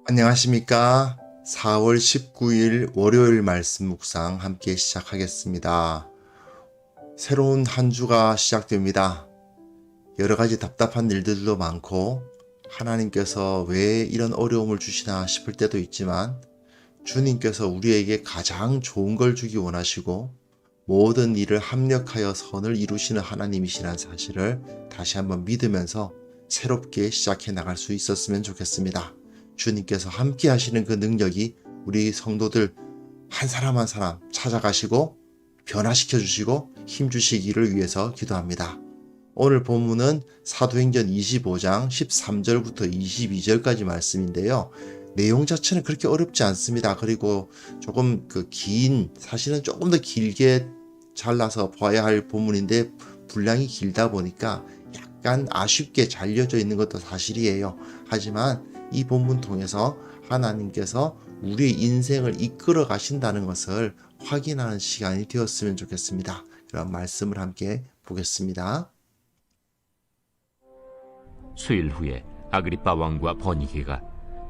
안녕하십니까. 4월 19일 월요일 말씀 묵상 함께 시작하겠습니다. 새로운 한 주가 시작됩니다. 여러 가지 답답한 일들도 많고 하나님께서 왜 이런 어려움을 주시나 싶을 때도 있지만 주님께서 우리에게 가장 좋은 걸 주기 원하시고 모든 일을 합력하여 선을 이루시는 하나님이시라는 사실을 다시 한번 믿으면서 새롭게 시작해 나갈 수 있었으면 좋겠습니다. 주님께서 함께 하시는 그 능력이 우리 성도들 한 사람 한 사람 찾아가시고 변화시켜 주시고 힘 주시기를 위해서 기도합니다. 오늘 본문은 사도행전 25장 13절부터 22절까지 말씀인데요. 내용 자체는 그렇게 어렵지 않습니다. 그리고 조금 사실은 조금 더 길게 잘라서 봐야 할 본문인데 분량이 길다 보니까 약간 아쉽게 잘려져 있는 것도 사실이에요. 하지만 이 본문 통해서 하나님께서 우리의 인생을 이끌어 가신다는 것을 확인하는 시간이 되었으면 좋겠습니다. 그럼 말씀을 함께 보겠습니다. 수일 후에 아그리빠 왕과 버니게가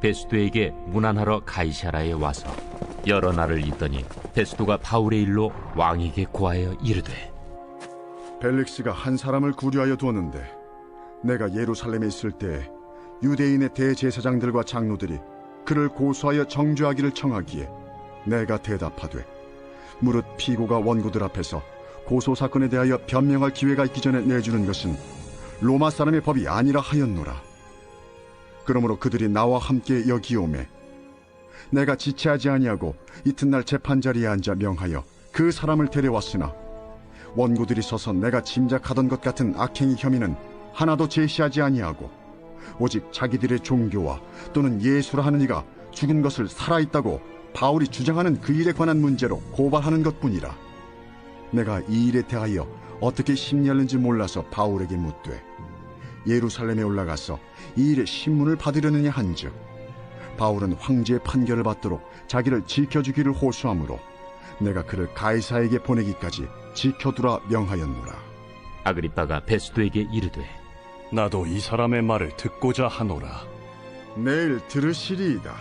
베스도에게 문안하러 가이사라에 와서 여러 날을 있더니 베스도가 바울의 일로 왕에게 고하여 이르되, 벨릭스가 한 사람을 구류하여 두었는데 내가 예루살렘에 있을 때 유대인의 대제사장들과 장로들이 그를 고소하여 정죄하기를 청하기에 내가 대답하되 무릇 피고가 원고들 앞에서 고소사건에 대하여 변명할 기회가 있기 전에 내주는 것은 로마 사람의 법이 아니라 하였노라. 그러므로 그들이 나와 함께 여기 오매 내가 지체하지 아니하고 이튿날 재판자리에 앉아 명하여 그 사람을 데려왔으나 원고들이 서서 내가 짐작하던 것 같은 악행의 혐의는 하나도 제시하지 아니하고 오직 자기들의 종교와 또는 예수라 하는 이가 죽은 것을 살아있다고 바울이 주장하는 그 일에 관한 문제로 고발하는 것뿐이라. 내가 이 일에 대하여 어떻게 심리하는지 몰라서 바울에게 묻되 예루살렘에 올라가서 이 일의 신문을 받으려느냐 한즉 바울은 황제의 판결을 받도록 자기를 지켜주기를 호소하므로 내가 그를 가이사에게 보내기까지 지켜두라 명하였노라. 아그리빠가 베스도에게 이르되, 나도 이 사람의 말을 듣고자 하노라. 내일 들으시리이다.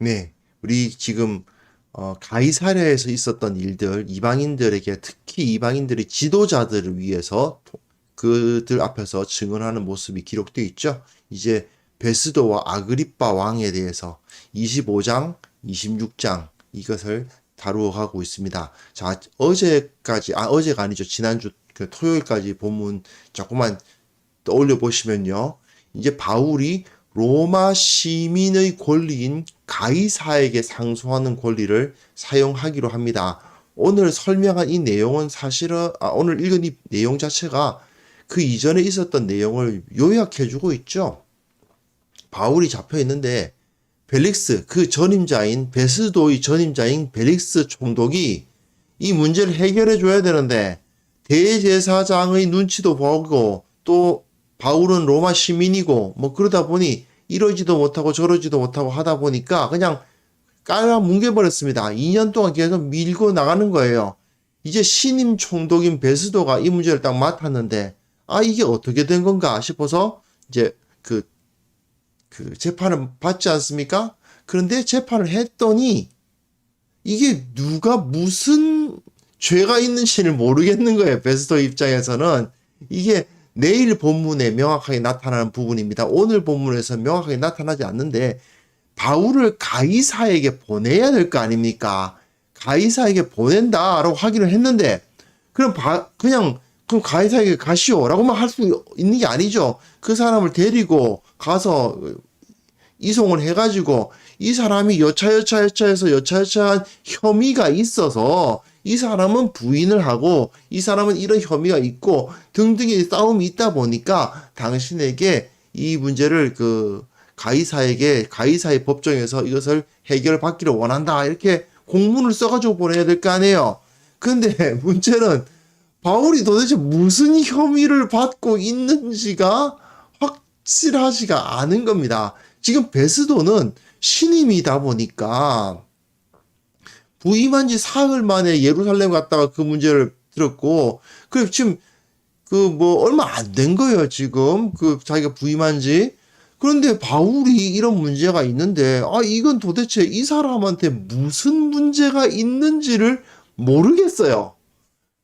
네, 우리 지금 가이사랴에서 있었던 일들, 이방인들에게 특히 이방인들의 지도자들을 위해서 그들 앞에서 증언하는 모습이 기록되어 있죠. 이제 베스도와 아그리빠 왕에 대해서 25장, 26장 이것을 다루어 가고 있습니다. 자, 어제가 아니죠. 지난주 토요일까지 본문 조금만 떠올려 보시면요. 이제 바울이 로마 시민의 권리인 가이사에게 상소하는 권리를 사용하기로 합니다. 오늘 설명한 이 내용은 사실은 오늘 읽은 이 내용 자체가 그 이전에 있었던 내용을 요약해주고 있죠. 바울이 잡혀 있는데 벨릭스 그 전임자인 베스도의 전임자인 벨릭스 총독이 이 문제를 해결해 줘야 되는데 대제사장의 눈치도 보고 또 바울은 로마 시민이고 뭐 그러다 보니 이러지도 못하고 저러지도 못하고 하다 보니까 그냥 깔아 뭉개버렸습니다. 2년 동안 계속 밀고 나가는 거예요. 이제 신임 총독인 베스도가 이 문제를 딱 맡았는데 이게 어떻게 된 건가 싶어서 이제 그 재판을 받지 않습니까? 그런데 재판을 했더니 이게 누가 무슨 죄가 있는지를 모르겠는 거예요. 베스도 입장에서는 이게 내일 본문에 명확하게 나타나는 부분입니다. 오늘 본문에서 명확하게 나타나지 않는데 바울을 가이사에게 보내야 될 거 아닙니까? 가이사에게 보낸다라고 하기로 했는데 그럼 가이사에게 가시오라고만 할 수 있는 게 아니죠. 그 사람을 데리고 가서 이송을 해가지고 이 사람이 여차여차한 혐의가 있어서 이 사람은 부인을 하고 이 사람은 이런 혐의가 있고 등등의 싸움이 있다 보니까 당신에게 이 문제를 가이사의 법정에서 이것을 해결받기를 원한다 이렇게 공문을 써가지고 보내야 될 거 아니에요. 근데 문제는 바울이 도대체 무슨 혐의를 받고 있는지가 확실하지가 않은 겁니다. 지금 베스도는 신임이다 보니까 부임한 지 사흘 만에 예루살렘 갔다가 그 문제를 들었고, 그 지금 그 뭐 얼마 안 된 거예요, 지금. 그 자기가 부임한 지. 그런데 바울이 이런 문제가 있는데, 이건 도대체 이 사람한테 무슨 문제가 있는지를 모르겠어요.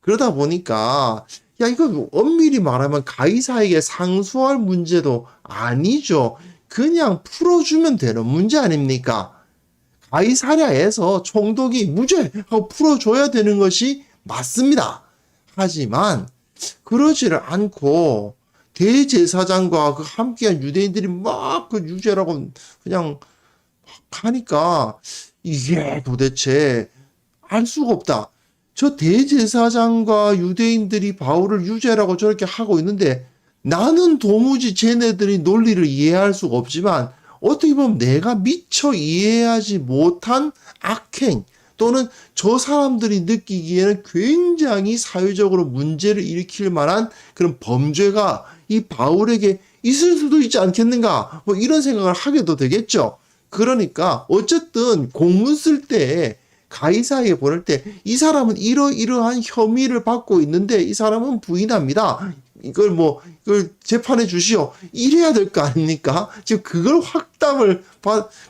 그러다 보니까, 야, 이거 엄밀히 말하면 가이사에게 상소할 문제도 아니죠. 그냥 풀어주면 되는 문제 아닙니까? 가이사랴에서 총독이 무죄하고 풀어줘야 되는 것이 맞습니다. 하지만 그러지를 않고 대제사장과 그 함께한 유대인들이 막 그 유죄라고 그냥 하니까 이게 도대체 알 수가 없다. 저 대제사장과 유대인들이 바울을 유죄라고 저렇게 하고 있는데 나는 도무지 쟤네들이 논리를 이해할 수가 없지만 어떻게 보면 내가 미처 이해하지 못한 악행 또는 저 사람들이 느끼기에는 굉장히 사회적으로 문제를 일으킬 만한 그런 범죄가 이 바울에게 있을 수도 있지 않겠는가? 뭐 이런 생각을 하게도 되겠죠. 그러니까 어쨌든 공문 쓸 때 가이사에게 보낼 때 이 사람은 이러이러한 혐의를 받고 있는데 이 사람은 부인합니다. 이걸 재판해 주시오. 이래야 될 거 아닙니까? 지금 그걸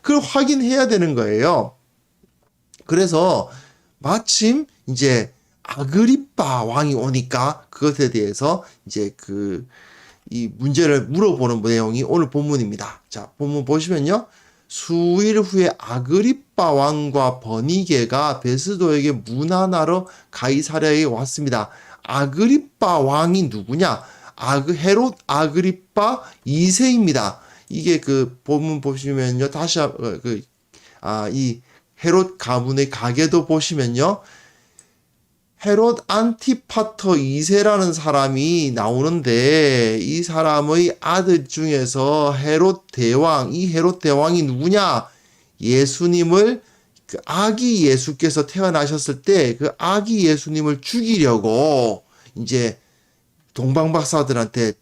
그걸 확인해야 되는 거예요. 그래서 마침 이제 아그리빠 왕이 오니까 그것에 대해서 이제 이 문제를 물어보는 내용이 오늘 본문입니다. 자, 본문 보시면요. 수일 후에 아그리빠 왕과 버니게가 베스도에게 문안하러 가이사랴에 왔습니다. 아그리빠 왕이 누구냐? 헤롯 아그리빠 2세입니다. 이게 그 본문 보시면요. 이 헤롯 가문의 가계도 보시면요. 헤롯 안티파터 2세라는 사람이 나오는데 이 사람의 아들 중에서 이 헤롯 대왕이 누구냐? 예수님을 그 아기 예수께서 태어나셨을 때 그 아기 예수님을 죽이려고 이제 동방박사들한테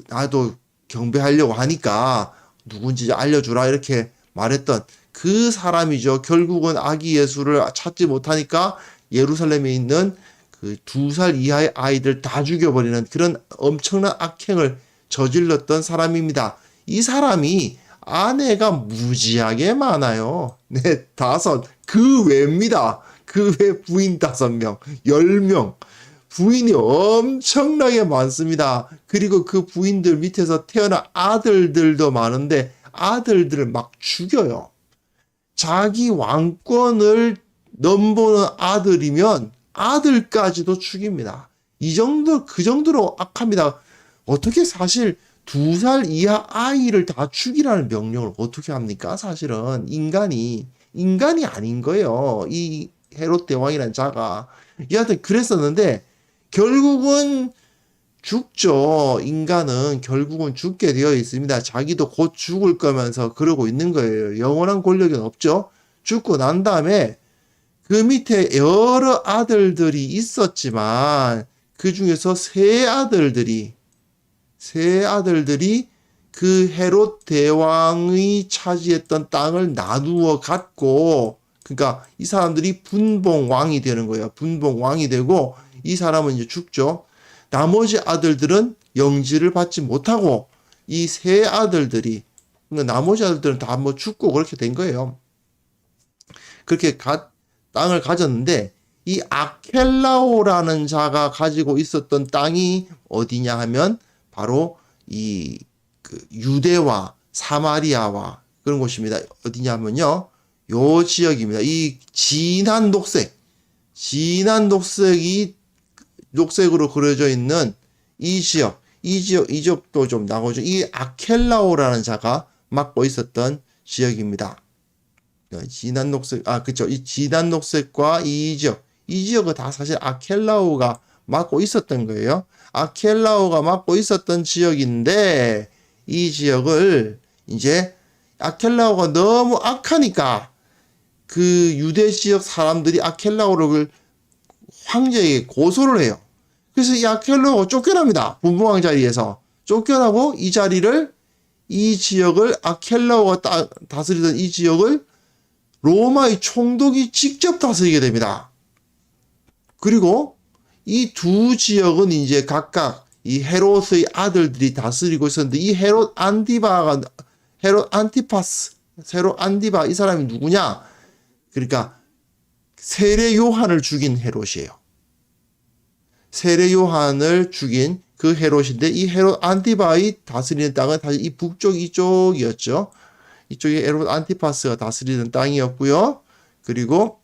나도 경배하려고 하니까 누군지 알려주라 이렇게 말했던 그 사람이죠. 결국은 아기 예수를 찾지 못하니까 예루살렘에 있는 그 2살 이하의 아이들 다 죽여버리는 그런 엄청난 악행을 저질렀던 사람입니다. 이 사람이 아내가 무지하게 많아요. 네, 5. 그 외입니다. 그 외 부인 5명, 10명. 부인이 엄청나게 많습니다. 그리고 그 부인들 밑에서 태어난 아들들도 많은데 아들들을 막 죽여요. 자기 왕권을 넘보는 아들이면 아들까지도 죽입니다. 그 정도로 악합니다. 어떻게 사실 2살 이하 아이를 다 죽이라는 명령을 어떻게 합니까? 사실은 인간이 아닌 거예요. 이 헤롯 대왕이라는 자가. 여하튼 그랬었는데 결국은 죽죠. 인간은 결국은 죽게 되어 있습니다. 자기도 곧 죽을 거면서 그러고 있는 거예요. 영원한 권력은 없죠. 죽고 난 다음에 그 밑에 여러 아들들이 있었지만 그 중에서 세 아들들이 그 헤롯 대왕이 차지했던 땅을 나누어 갖고 그러니까 이 사람들이 분봉왕이 되는 거예요. 분봉왕이 되고 이 사람은 이제 죽죠. 나머지 아들들은 영지를 받지 못하고 이 세 아들들이 나머지 아들들은 다 뭐 죽고 그렇게 된 거예요. 그렇게 땅을 가졌는데 이 아켈라오라는 자가 가지고 있었던 땅이 어디냐 하면 바로 그 유대와 사마리아와 그런 곳입니다. 어디냐면요. 요 지역입니다. 이 진한 녹색으로 그려져 있는 이 지역도 좀 나오죠. 이 아켈라오라는 자가 맡고 있었던 지역입니다. 진한 녹색, 그쵸. 이 진한 녹색과 이 지역은 다 사실 아켈라오가 맡고 있었던 거예요. 아켈라오가 맡고 있었던 지역인데, 이 지역을 이제 아켈라오가 너무 악하니까 그 유대 지역 사람들이 아켈라오를 황제에게 고소를 해요. 그래서 이 아켈라오가 쫓겨납니다. 분봉왕 자리에서. 쫓겨나고 이 지역을 아켈라오가 다스리던 이 지역을 로마의 총독이 직접 다스리게 됩니다. 그리고 이 두 지역은 이제 각각 이 헤롯의 아들들이 다스리고 있었는데, 이 헤롯 안티바 이 사람이 누구냐? 그러니까 세례 요한을 죽인 헤롯이에요. 세례 요한을 죽인 그 헤롯인데, 이 헤롯 안티바의 다스리는 땅은 사실 이 북쪽 이쪽이었죠. 이쪽이 헤롯 안티파스가 다스리는 땅이었고요. 그리고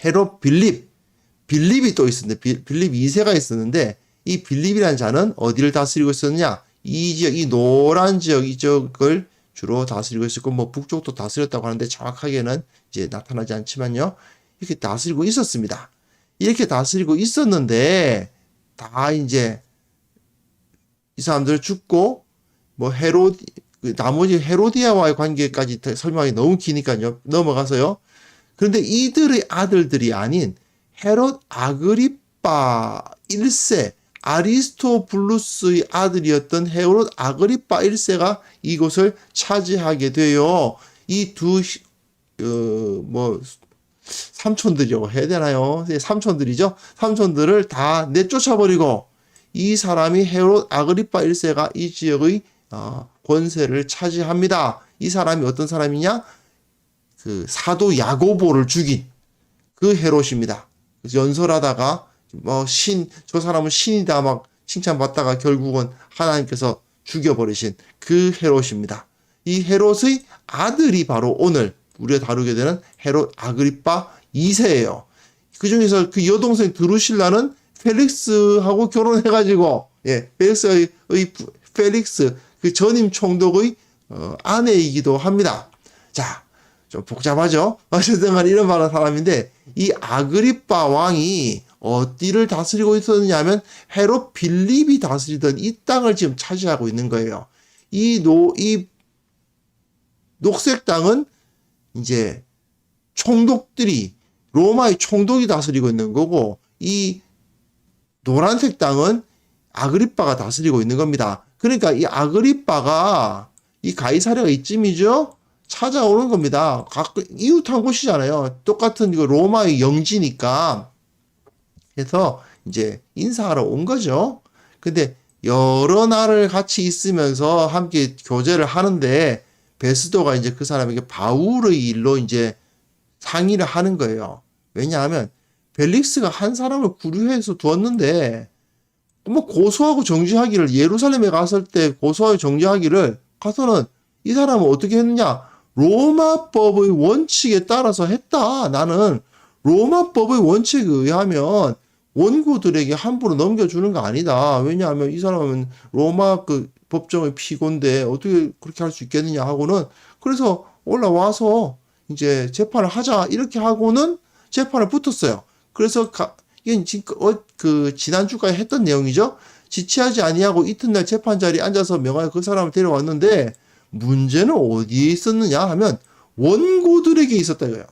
헤롯 빌립이 또 있었는데, 빌립 2세가 있었는데, 이 빌립이라는 자는 어디를 다스리고 있었느냐? 이 지역, 이 노란 지역, 이쪽을 주로 다스리고 있었고, 뭐 북쪽도 다스렸다고 하는데 정확하게는 이제 나타나지 않지만요. 이렇게 다스리고 있었습니다. 이렇게 다스리고 있었는데, 다 이제 이 사람들 죽고, 뭐 나머지 헤로디아와의 관계까지 설명이 너무 기니까요. 넘어가서요. 그런데 이들의 아들들이 아닌 헤롯 아그리빠 1세, 아리스토블루스의 아들이었던 헤롯 아그리빠 1세가 이곳을 차지하게 돼요. 이 두 삼촌들이라고 해야 되나요? 삼촌들이죠. 삼촌들을 다 내쫓아버리고, 이 사람이 헤롯 아그리빠 1세가 이 지역의 권세를 차지합니다. 이 사람이 어떤 사람이냐? 그 사도 야고보를 죽인 그 헤롯입니다. 그래서 연설하다가 저 사람은 신이다 막 칭찬받다가 결국은 하나님께서 죽여버리신 그 헤롯입니다. 이 헤롯의 아들이 바로 오늘 우리가 다루게 되는 헤롯 아그리빠 2세예요. 그 중에서 그 여동생 드루실라는 펠릭스하고 결혼해가지고, 펠릭스 그 전임 총독의 아내이기도 합니다. 자, 좀 복잡하죠? 어쨌든 간에 이런 말하는 사람인데, 이 아그리빠 왕이 어디를 다스리고 있었느냐 하면 헤롯 빌립이 다스리던 이 땅을 지금 차지하고 있는 거예요. 이 녹색 땅은 이제 총독들이, 로마의 총독이 다스리고 있는 거고, 이 노란색 땅은 아그리빠가 다스리고 있는 겁니다. 그러니까 이 아그리빠가 이 가이사랴가 이쯤이죠? 찾아오는 겁니다. 이웃한 곳이잖아요. 똑같은 이거 로마의 영지니까. 그래서 이제 인사하러 온 거죠. 근데 여러 날을 같이 있으면서 함께 교제를 하는데, 베스도가 이제 그 사람에게 바울의 일로 이제 상의를 하는 거예요. 왜냐하면 벨릭스가 한 사람을 구류해서 두었는데, 뭐 고소하고 정죄하기를, 예루살렘에 갔을 때 고소하고 정죄하기를 가서는 이 사람은 어떻게 했느냐? 로마법의 원칙에 따라서 했다. 나는 로마법의 원칙에 의하면 원고들에게 함부로 넘겨주는 거 아니다. 왜냐하면 이 사람은 로마 그 법정의 피고인데 어떻게 그렇게 할 수 있겠느냐 하고는, 그래서 올라와서 이제 재판을 하자 이렇게 하고는 재판을 붙었어요. 그래서 이게 지금 지난주까지 했던 내용이죠. 지체하지 아니하고 이튿날 재판 자리에 앉아서 명하여 그 사람을 데려왔는데, 문제는 어디에 있었느냐 하면 원고들에게 있었다 이거예요.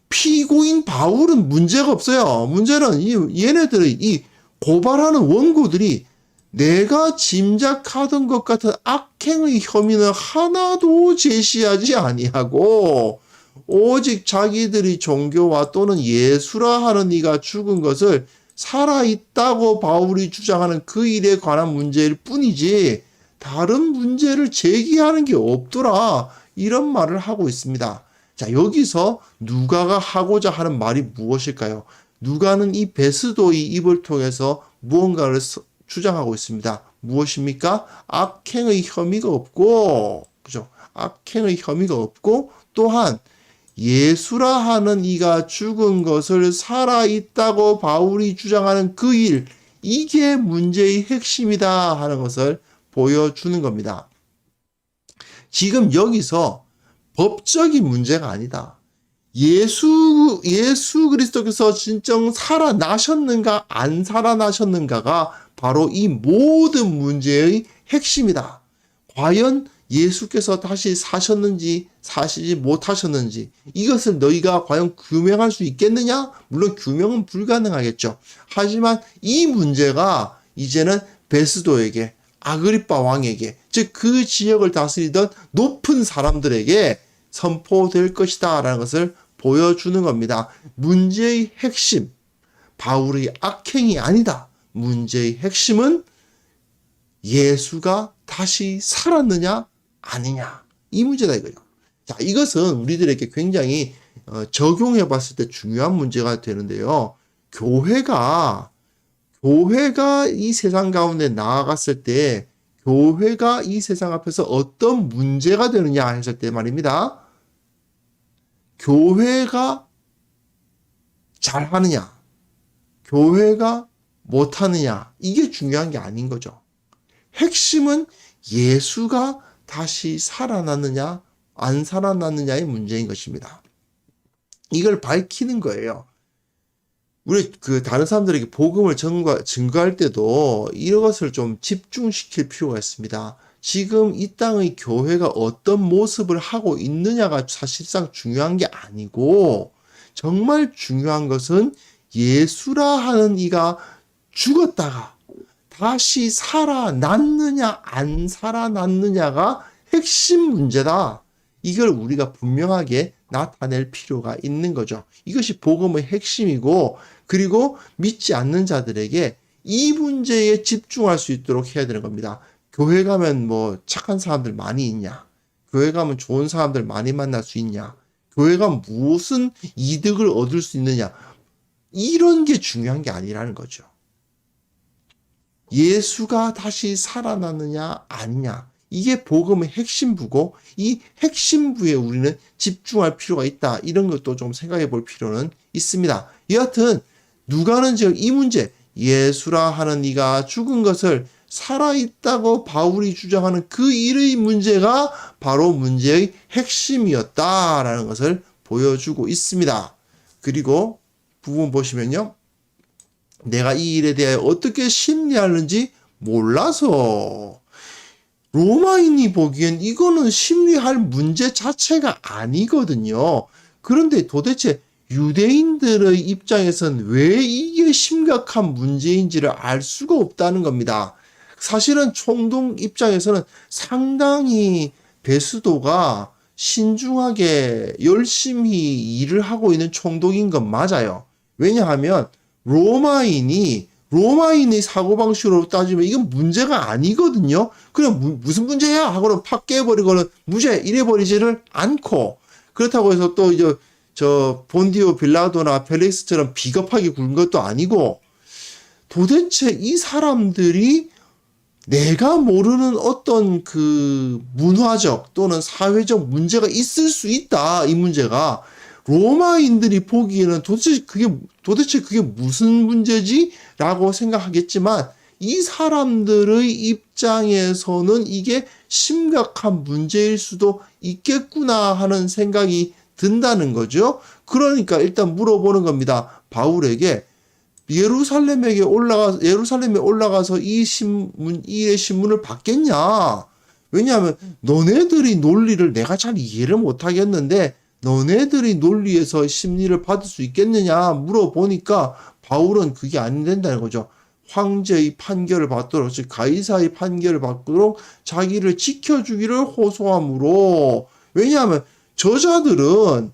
피고인 바울은 문제가 없어요. 문제는 얘네들의 이 고발하는 원고들이 내가 짐작하던 것 같은 악행의 혐의는 하나도 제시하지 아니하고, 오직 자기들이 종교와 또는 예수라 하는 이가 죽은 것을 살아있다고 바울이 주장하는 그 일에 관한 문제일 뿐이지 다른 문제를 제기하는 게 없더라, 이런 말을 하고 있습니다. 자, 여기서 누가가 하고자 하는 말이 무엇일까요? 누가는 이 베스도의 입을 통해서 무언가를 주장하고 있습니다. 무엇입니까? 악행의 혐의가 없고, 그죠? 악행의 혐의가 없고, 또한 예수라 하는 이가 죽은 것을 살아있다고 바울이 주장하는 그 일, 이게 문제의 핵심이다 하는 것을 보여주는 겁니다. 지금 여기서 법적인 문제가 아니다. 예수 그리스도께서 진정 살아나셨는가 안 살아나셨는가가 바로 이 모든 문제의 핵심이다. 과연 예수께서 다시 사셨는지 사시지 못하셨는지, 이것을 너희가 과연 규명할 수 있겠느냐? 물론 규명은 불가능하겠죠. 하지만 이 문제가 이제는 베스도에게, 아그리빠 왕에게, 즉 그 지역을 다스리던 높은 사람들에게 선포될 것이다 라는 것을 보여주는 겁니다. 문제의 핵심, 바울의 악행이 아니다. 문제의 핵심은 예수가 다시 살았느냐 아니냐, 이 문제다 이거예요. 자, 이것은 우리들에게 굉장히 적용해 봤을 때 중요한 문제가 되는데요. 교회가 이 세상 가운데 나아갔을 때 교회가 이 세상 앞에서 어떤 문제가 되느냐 했을 때 말입니다. 교회가 잘하느냐, 교회가 못하느냐, 이게 중요한 게 아닌 거죠. 핵심은 예수가 다시 살아났느냐 안 살아났느냐의 문제인 것입니다. 이걸 밝히는 거예요. 우리 다른 사람들에게 복음을 증거할 때도 이것을 좀 집중시킬 필요가 있습니다. 지금 이 땅의 교회가 어떤 모습을 하고 있느냐가 사실상 중요한 게 아니고, 정말 중요한 것은 예수라 하는 이가 죽었다가 다시 살아났느냐 안 살아났느냐가 핵심 문제다. 이걸 우리가 분명하게 나타낼 필요가 있는 거죠. 이것이 복음의 핵심이고, 그리고 믿지 않는 자들에게 이 문제에 집중할 수 있도록 해야 되는 겁니다. 교회 가면 뭐 착한 사람들 많이 있냐? 교회 가면 좋은 사람들 많이 만날 수 있냐? 교회가 무슨 이득을 얻을 수 있느냐? 이런 게 중요한 게 아니라는 거죠. 예수가 다시 살아났느냐 아니냐, 이게 복음의 핵심부고, 이 핵심부에 우리는 집중할 필요가 있다. 이런 것도 좀 생각해 볼 필요는 있습니다. 여하튼 누가는 지금 이 문제, 예수라 하는 이가 죽은 것을 살아있다고 바울이 주장하는 그 일의 문제가 바로 문제의 핵심이었다라는 것을 보여주고 있습니다. 그리고 부분 보시면요, 내가 이 일에 대해 어떻게 심리하는지 몰라서. 로마인이 보기엔 이거는 심리할 문제 자체가 아니거든요. 그런데 도대체 유대인들의 입장에선 왜 이게 심각한 문제인지를 알 수가 없다는 겁니다. 사실은 총독 입장에서는 상당히 베스도가 신중하게 열심히 일을 하고 있는 총독인 건 맞아요. 왜냐하면 로마인의 사고방식으로 따지면 이건 문제가 아니거든요. 그냥 무슨 문제야? 하고는 팍 깨버리고는 무죄 이래버리지를 않고, 그렇다고 해서 또 이제 저 본디오 빌라도나 펠릭스처럼 비겁하게 굴는 것도 아니고, 도대체 이 사람들이 내가 모르는 어떤 그 문화적 또는 사회적 문제가 있을 수 있다. 이 문제가 로마인들이 보기에는 도대체 그게 무슨 문제지? 라고 생각하겠지만, 이 사람들의 입장에서는 이게 심각한 문제일 수도 있겠구나 하는 생각이 든다는 거죠. 그러니까 일단 물어보는 겁니다. 바울에게 예루살렘에 올라가서 이 일의 신문을 받겠냐? 왜냐하면 너네들이 논리를 내가 잘 이해를 못하겠는데 너네들이 논리에서 심리를 받을 수 있겠느냐 물어보니까 바울은 그게 안 된다는 거죠. 황제의 판결을 받도록, 즉 가이사의 판결을 받도록 자기를 지켜주기를 호소함으로. 왜냐하면 저자들은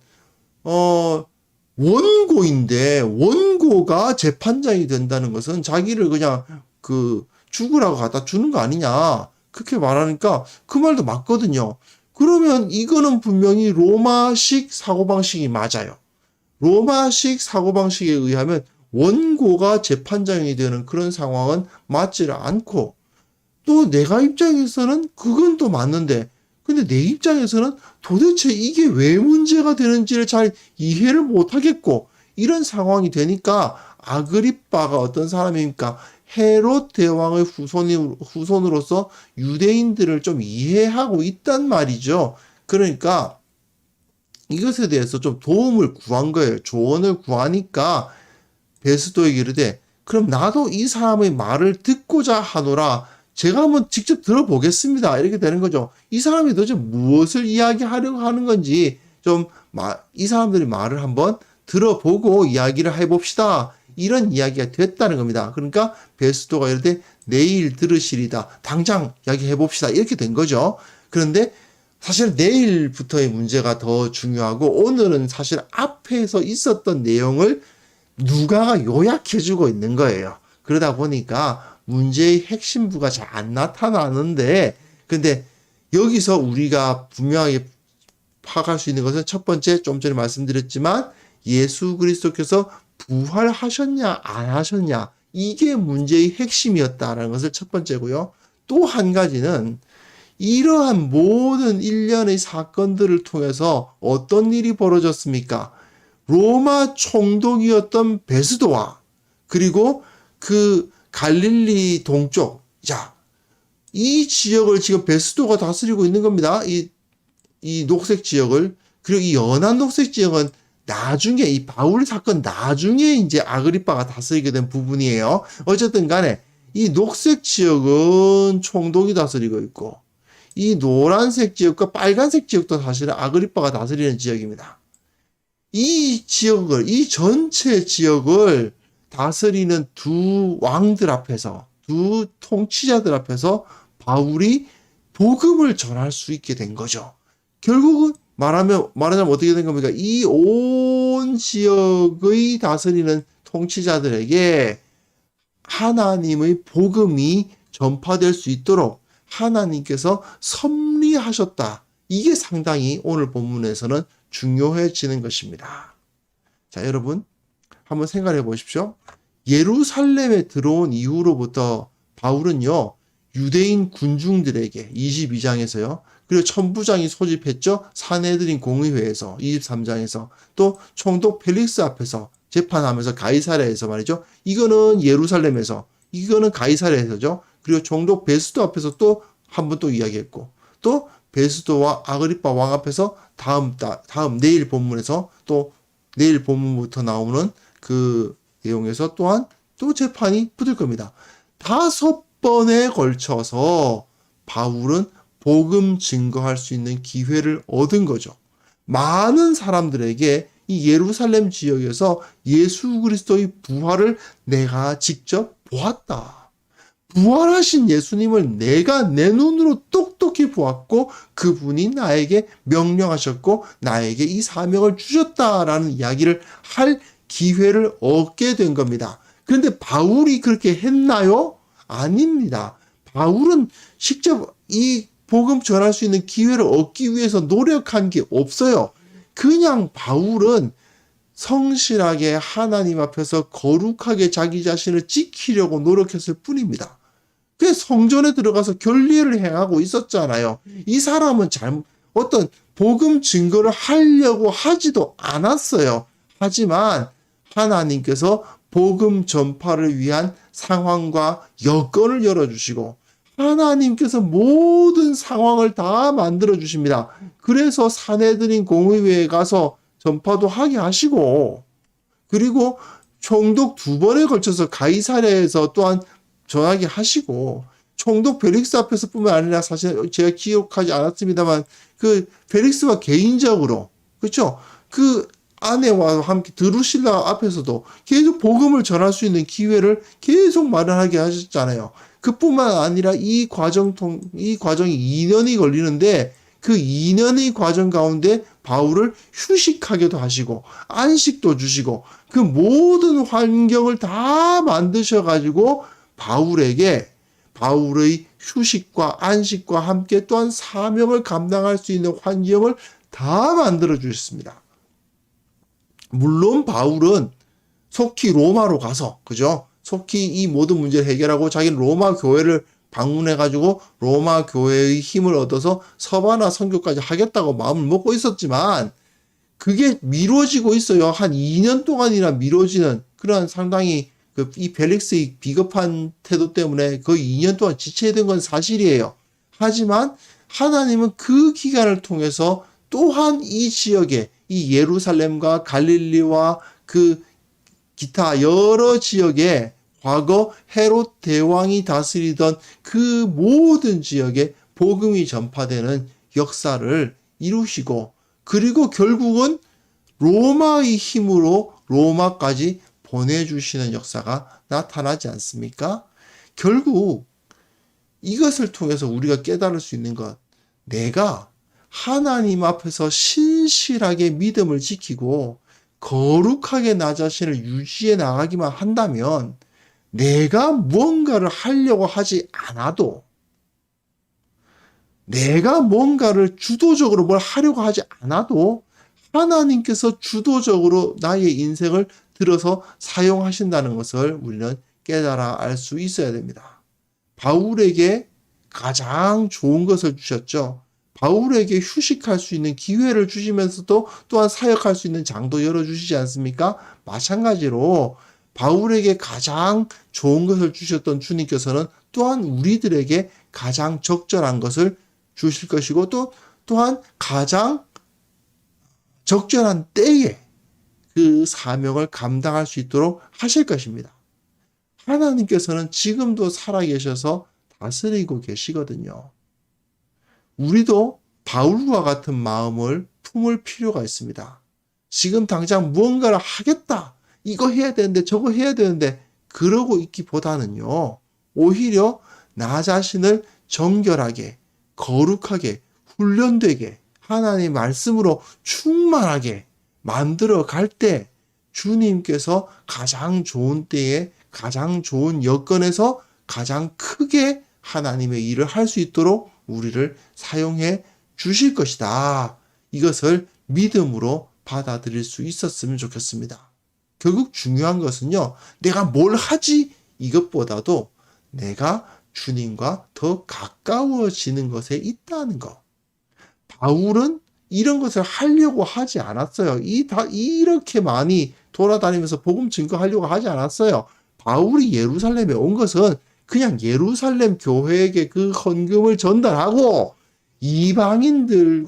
원고인데 원고가 재판장이 된다는 것은 자기를 그냥 죽으라고 갖다 주는 거 아니냐, 그렇게 말하니까 그 말도 맞거든요. 그러면 이거는 분명히 로마식 사고방식이 맞아요. 로마식 사고방식에 의하면 원고가 재판장이 되는 그런 상황은 맞지를 않고, 또 내가 입장에서는 그건 또 맞는데, 근데 내 입장에서는 도대체 이게 왜 문제가 되는지를 잘 이해를 못하겠고, 이런 상황이 되니까 아그리빠가 어떤 사람입니까? 헤롯 대왕의 후손으로서 유대인들을 좀 이해하고 있단 말이죠. 그러니까 이것에 대해서 좀 도움을 구한 거예요. 조언을 구하니까 베스도에게 이르되, 그럼 나도 이 사람의 말을 듣고자 하노라. 제가 한번 직접 들어보겠습니다. 이렇게 되는 거죠. 이 사람이 도대체 무엇을 이야기하려고 하는 건지 이 사람들의 말을 한번 들어보고 이야기를 해봅시다. 이런 이야기가 됐다는 겁니다. 그러니까 베스도가 이럴 때 내일 들으시리다. 당장 이야기해봅시다. 이렇게 된 거죠. 그런데 사실 내일부터의 문제가 더 중요하고 오늘은 사실 앞에서 있었던 내용을 누가가 요약해주고 있는 거예요. 그러다 보니까 문제의 핵심부가 잘 안 나타나는데 근데 여기서 우리가 분명하게 파악할 수 있는 것은 첫 번째 좀 전에 말씀드렸지만 예수 그리스도께서 부활하셨냐 안 하셨냐 이게 문제의 핵심이었다라는 것을 첫 번째고요. 또 한 가지는 이러한 모든 일련의 사건들을 통해서 어떤 일이 벌어졌습니까? 로마 총독이었던 베스도와 그리고 그 갈릴리 동쪽 이 지역을 지금 베스도가 다스리고 있는 겁니다. 이 녹색 지역을. 그리고 이 연한 녹색 지역은 나중에 이 바울 사건 나중에 이제 아그리빠가 다스리게 된 부분이에요. 어쨌든 간에 이 녹색 지역은 총독이 다스리고 있고 이 노란색 지역과 빨간색 지역도 사실은 아그리빠가 다스리는 지역입니다. 이 전체 지역을 다스리는 두 왕들 앞에서, 두 통치자들 앞에서 바울이 복음을 전할 수 있게 된 거죠. 결국은 말하자면 어떻게 된 겁니까? 이 온 지역의 다스리는 통치자들에게 하나님의 복음이 전파될 수 있도록 하나님께서 섭리하셨다. 이게 상당히 오늘 본문에서는 중요해지는 것입니다. 자, 여러분 한번 생각해 보십시오. 예루살렘에 들어온 이후로부터 바울은요, 유대인 군중들에게 22장에서요, 그리고 천부장이 소집했죠. 산헤드린 공의회에서 23장에서 또 총독 펠릭스 앞에서 재판하면서 가이사랴에서 말이죠. 이거는 예루살렘에서, 이거는 가이사랴에서죠. 그리고 총독 베스도 앞에서 또 한 번 또 이야기했고 또 베스도와 아그리빠 왕 앞에서 다음 내일 본문에서 또 내일 본문부터 나오는 그 내용에서 또한 또 재판이 붙을 겁니다. 5번에 걸쳐서 바울은 복음 증거할 수 있는 기회를 얻은 거죠. 많은 사람들에게 이 예루살렘 지역에서 예수 그리스도의 부활을 내가 직접 보았다. 부활하신 예수님을 내가 내 눈으로 똑똑히 보았고 그분이 나에게 명령하셨고 나에게 이 사명을 주셨다라는 이야기를 할 기회를 얻게 된 겁니다. 그런데 바울이 그렇게 했나요? 아닙니다. 바울은 직접 이 복음 전할 수 있는 기회를 얻기 위해서 노력한 게 없어요. 그냥 바울은 성실하게 하나님 앞에서 거룩하게 자기 자신을 지키려고 노력했을 뿐입니다. 그 성전에 들어가서 결례를 행하고 있었잖아요. 이 사람은 어떤 복음 증거를 하려고 하지도 않았어요. 하지만 하나님께서 복음 전파를 위한 상황과 여건을 열어주시고 하나님께서 모든 상황을 다 만들어 주십니다. 그래서 산헤드린 공의회에 가서 전파도 하게 하시고 그리고 총독 2번에 걸쳐서 가이사랴에서 또한 전하게 하시고 총독 펠릭스 앞에서 뿐만 아니라 사실 제가 기억하지 않았습니다만 그 펠릭스와 개인적으로 그렇죠? 그 아내와 함께 드루실라 앞에서도 계속 복음을 전할 수 있는 기회를 계속 마련하게 하셨잖아요. 그뿐만 아니라 이 과정이 2년이 걸리는데 그 2년의 과정 가운데 바울을 휴식하게도 하시고 안식도 주시고 그 모든 환경을 다 만드셔가지고 바울의 휴식과 안식과 함께 또한 사명을 감당할 수 있는 환경을 다 만들어 주셨습니다. 물론 바울은 속히 로마로 가서 그죠? 속히 이 모든 문제를 해결하고 자기는 로마 교회를 방문해가지고 로마 교회의 힘을 얻어서 서바나 선교까지 하겠다고 마음을 먹고 있었지만 그게 미뤄지고 있어요. 한 2년 동안이나 미뤄지는 그런 상당히 이 펠릭스의 비겁한 태도 때문에 거의 2년 동안 지체된 건 사실이에요. 하지만 하나님은 그 기간을 통해서 또한 이 지역에 이 예루살렘과 갈릴리와 그 기타 여러 지역에 과거 헤롯 대왕이 다스리던 그 모든 지역에 복음이 전파되는 역사를 이루시고 그리고 결국은 로마의 힘으로 로마까지 보내주시는 역사가 나타나지 않습니까? 결국 이것을 통해서 우리가 깨달을 수 있는 것, 내가 하나님 앞에서 신실하게 믿음을 지키고 거룩하게 나 자신을 유지해 나가기만 한다면 내가 무언가를 하려고 하지 않아도, 내가 뭔가를 주도적으로 뭘 하려고 하지 않아도 하나님께서 주도적으로 나의 인생을 들어서 사용하신다는 것을 우리는 깨달아 알 수 있어야 됩니다. 바울에게 가장 좋은 것을 주셨죠. 바울에게 휴식할 수 있는 기회를 주시면서도 또한 사역할 수 있는 장도 열어주시지 않습니까? 마찬가지로 바울에게 가장 좋은 것을 주셨던 주님께서는 또한 우리들에게 가장 적절한 것을 주실 것이고 또한 가장 적절한 때에 그 사명을 감당할 수 있도록 하실 것입니다. 하나님께서는 지금도 살아계셔서 다스리고 계시거든요. 우리도 바울과 같은 마음을 품을 필요가 있습니다. 지금 당장 무언가를 하겠다. 이거 해야 되는데 저거 해야 되는데 그러고 있기보다는요. 오히려 나 자신을 정결하게, 거룩하게, 훈련되게, 하나님의 말씀으로 충만하게 만들어 갈 때 주님께서 가장 좋은 때에 가장 좋은 여건에서 가장 크게 하나님의 일을 할 수 있도록 우리를 사용해 주실 것이다. 이것을 믿음으로 받아들일 수 있었으면 좋겠습니다. 결국 중요한 것은요. 내가 뭘 하지? 이것보다도 내가 주님과 더 가까워지는 것에 있다는 것. 바울은 이런 것을 하려고 하지 않았어요. 이렇게 많이 돌아다니면서 복음 증거하려고 하지 않았어요. 바울이 예루살렘에 온 것은 그냥 예루살렘 교회에게 그 헌금을 전달하고 이방인들이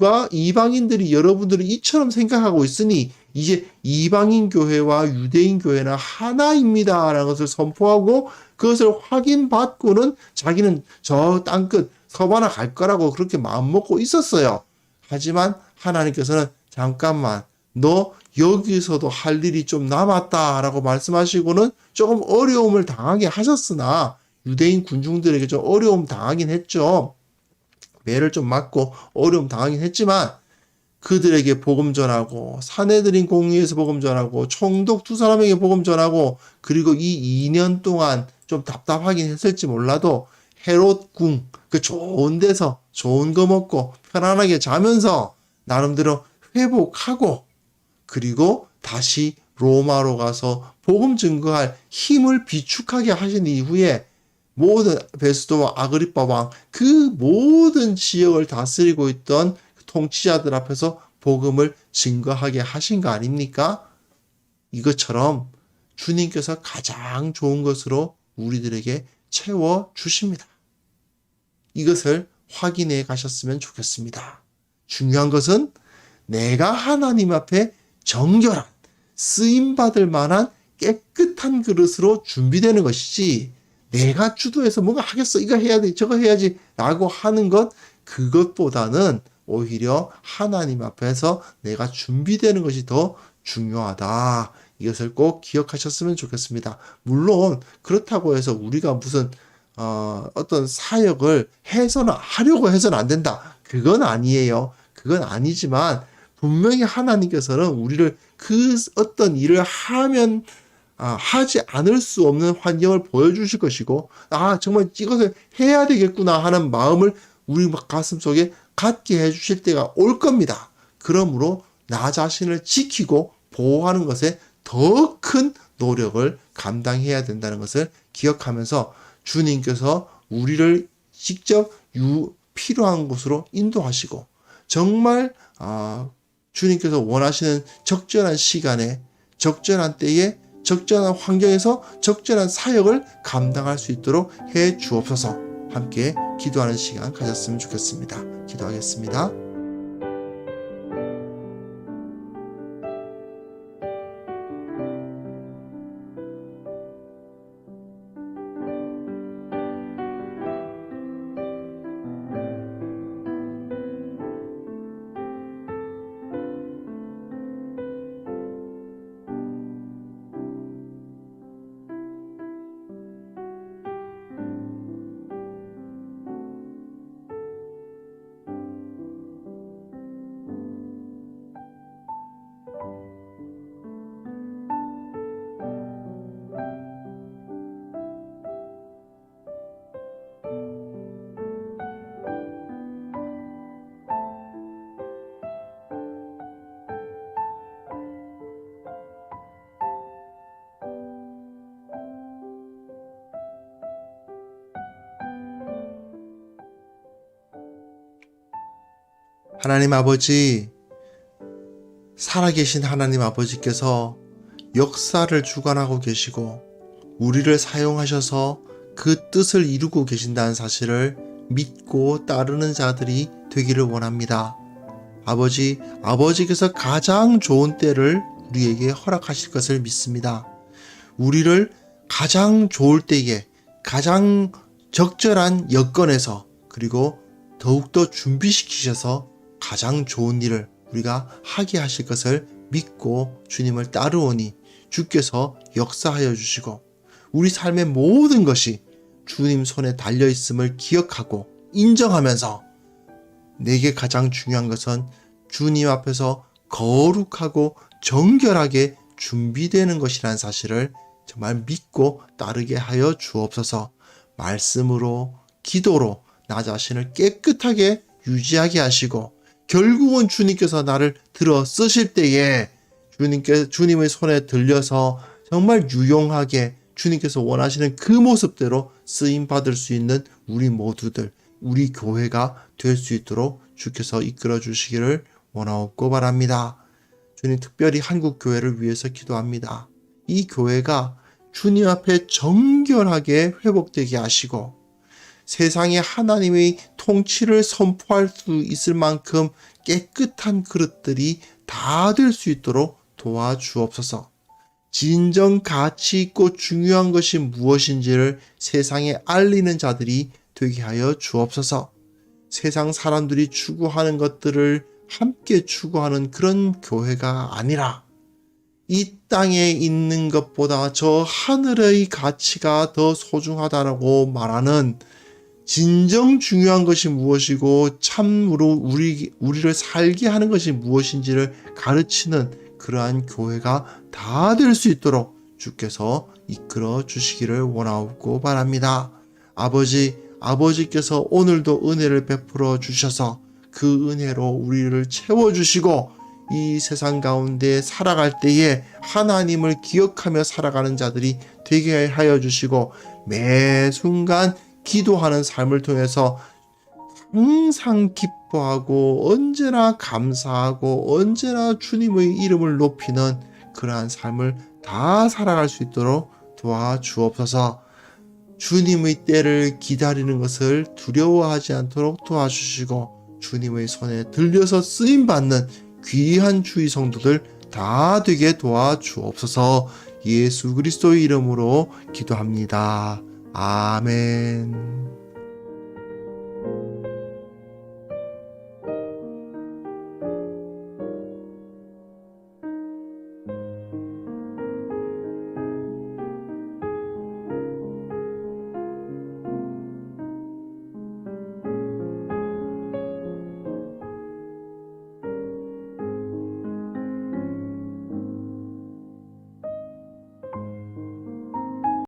여러분들이 이처럼 생각하고 있으니 이제 이방인 교회와 유대인 교회는 하나입니다라는 것을 선포하고 그것을 확인받고는 자기는 저 땅끝 서바나 갈 거라고 그렇게 마음먹고 있었어요. 하지만 하나님께서는 잠깐만 너 여기서도 할 일이 좀 남았다라고 말씀하시고는 조금 어려움을 당하게 하셨으나 유대인 군중들에게 좀 어려움 당하긴 했죠. 매를 좀 맞고 어려움 당하긴 했지만 그들에게 복음 전하고 사내들인 공의에서 복음 전하고 총독 두 사람에게 복음 전하고 그리고 이 2년 동안 좀 답답하긴 했을지 몰라도 헤롯 궁 그 좋은 데서 좋은 거 먹고 편안하게 자면서 나름대로 회복하고 그리고 다시 로마로 가서 복음 증거할 힘을 비축하게 하신 이후에 모든 베스도와 아그리빠 왕 그 모든 지역을 다스리고 있던 통치자들 앞에서 복음을 증거하게 하신 거 아닙니까? 이것처럼 주님께서 가장 좋은 것으로 우리들에게 채워 주십니다. 이것을 확인해 가셨으면 좋겠습니다. 중요한 것은 내가 하나님 앞에 정결한 쓰임받을 만한 깨끗한 그릇으로 준비되는 것이지 내가 주도해서 뭔가 하겠어 이거 해야 돼 저거 해야지 라고 하는 것 그것보다는 오히려 하나님 앞에서 내가 준비되는 것이 더 중요하다. 이것을 꼭 기억하셨으면 좋겠습니다. 물론 그렇다고 해서 우리가 무슨 어떤 사역을 하려고 해서는 안 된다. 그건 아니에요. 그건 아니지만 분명히 하나님께서는 우리를 그 어떤 일을 하면 하지 않을 수 없는 환경을 보여주실 것이고 정말 이것을 해야 되겠구나 하는 마음을 우리 가슴속에 갖게 해주실 때가 올 겁니다. 그러므로 나 자신을 지키고 보호하는 것에 더 큰 노력을 감당해야 된다는 것을 기억하면서 주님께서 우리를 직접 필요한 곳으로 인도하시고 정말 주님께서 원하시는 적절한 시간에 적절한 때에 적절한 환경에서 적절한 사역을 감당할 수 있도록 해 주옵소서. 함께 기도하는 시간 가졌으면 좋겠습니다. 기도하겠습니다. 하나님 아버지, 살아계신 하나님 아버지께서 역사를 주관하고 계시고 우리를 사용하셔서 그 뜻을 이루고 계신다는 사실을 믿고 따르는 자들이 되기를 원합니다. 아버지께서 가장 좋은 때를 우리에게 허락하실 것을 믿습니다. 우리를 가장 좋을 때에 가장 적절한 여건에서 그리고 더욱더 준비시키셔서 가장 좋은 일을 우리가 하게 하실 것을 믿고 주님을 따르오니 주께서 역사하여 주시고 우리 삶의 모든 것이 주님 손에 달려있음을 기억하고 인정하면서 내게 가장 중요한 것은 주님 앞에서 거룩하고 정결하게 준비되는 것이라는 사실을 정말 믿고 따르게 하여 주옵소서. 말씀으로 기도로 나 자신을 깨끗하게 유지하게 하시고 결국은 주님께서 나를 들어 쓰실 때에 주님의 손에 들려서 정말 유용하게 주님께서 원하시는 그 모습대로 쓰임 받을 수 있는 우리 모두들, 우리 교회가 될 수 있도록 주께서 이끌어 주시기를 원하옵고 바랍니다. 주님, 특별히 한국 교회를 위해서 기도합니다. 이 교회가 주님 앞에 정결하게 회복되게 하시고 세상에 하나님의 통치를 선포할 수 있을 만큼 깨끗한 그릇들이 다 될 수 있도록 도와주옵소서. 진정 가치 있고 중요한 것이 무엇인지를 세상에 알리는 자들이 되게 하여 주옵소서. 세상 사람들이 추구하는 것들을 함께 추구하는 그런 교회가 아니라 이 땅에 있는 것보다 저 하늘의 가치가 더 소중하다라고 말하는 진정 중요한 것이 무엇이고 참으로 우리를 살게 하는 것이 무엇인지를 가르치는 그러한 교회가 다 될 수 있도록 주께서 이끌어 주시기를 원하옵고 바랍니다. 아버지께서 오늘도 은혜를 베풀어 주셔서 그 은혜로 우리를 채워주시고 이 세상 가운데 살아갈 때에 하나님을 기억하며 살아가는 자들이 되게 하여 주시고 매 순간 기도하는 삶을 통해서 항상 기뻐하고 언제나 감사하고 언제나 주님의 이름을 높이는 그러한 삶을 다 살아갈 수 있도록 도와주옵소서. 주님의 때를 기다리는 것을 두려워하지 않도록 도와주시고 주님의 손에 들려서 쓰임받는 귀한 주의 성도들 다 되게 도와주옵소서. 예수 그리스도의 이름으로 기도합니다. 아멘.